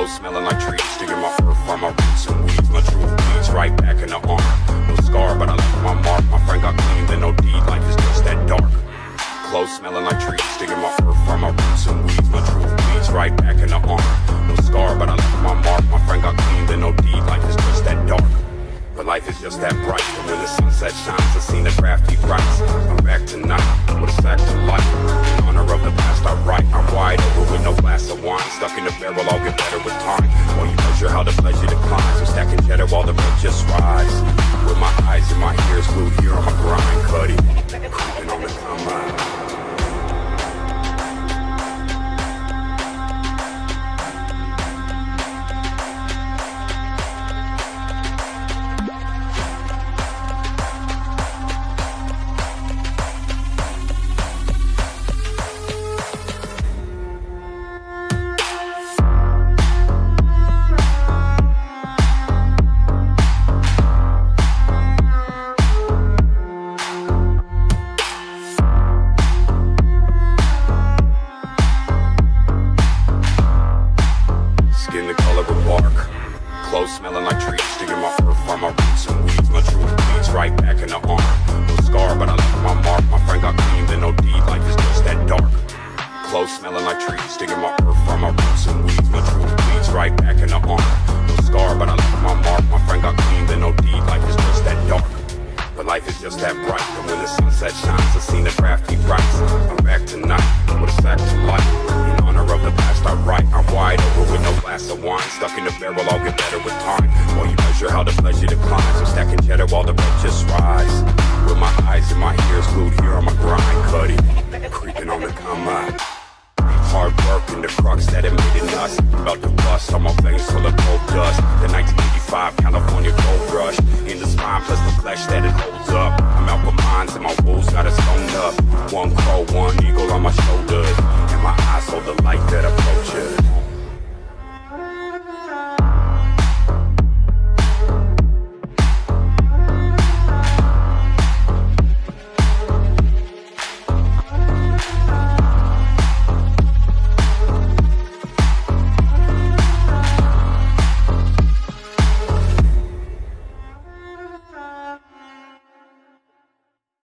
Clothes smelling like trees, digging my earth from my roots and weeds. My true bleeds right back in the arm. No scar, but I left my mark. My friend got clean, then no deed. Life is just that dark. Clothes smelling like trees, digging my earth from my roots and weeds. My true bleeds right back in the arm. No scar, but I left my mark. My friend got clean, then no deed. Life is just that dark. But life is just that bright. And when the sunset shines, I seen the crafty rights. I'm back tonight with a sack to life. In honor of the past I write. I'm wide over with no glass of wine. Stuck in the barrel, I'll get better with time. While you measure how the pleasure declines. I'm stacking cheddar while the rent just rise. With my eyes and my ears glued here on my grind, cutty. Creeping on the combine. Smelling like trees, digging my earth from my roots and weeds. My true bleeds right back in the arm. No scar, but I left my mark. My friend got clean, then no deed. Life is just that dark. Clothes smelling like trees, digging my earth from my roots and weeds. My true bleeds right back in the arm. No scar, but I left my mark. My friend got clean, then no deed. Life is just that dark. But life is just that bright. And when the sunset shines, I seen the crafty rights. I'm back tonight with a sack to life. In honor of the past I write. I'm wide over with no glass of wine. Stuck in the barrel, I'll get better with time. While you measure how the pleasure declines. I'm stacking cheddar while the rent just rise. With my eyes and my ears glued here on my grind, cutty. Creeping on the combine. Hard work and the crux that it made it nuts. About to bust all my veins full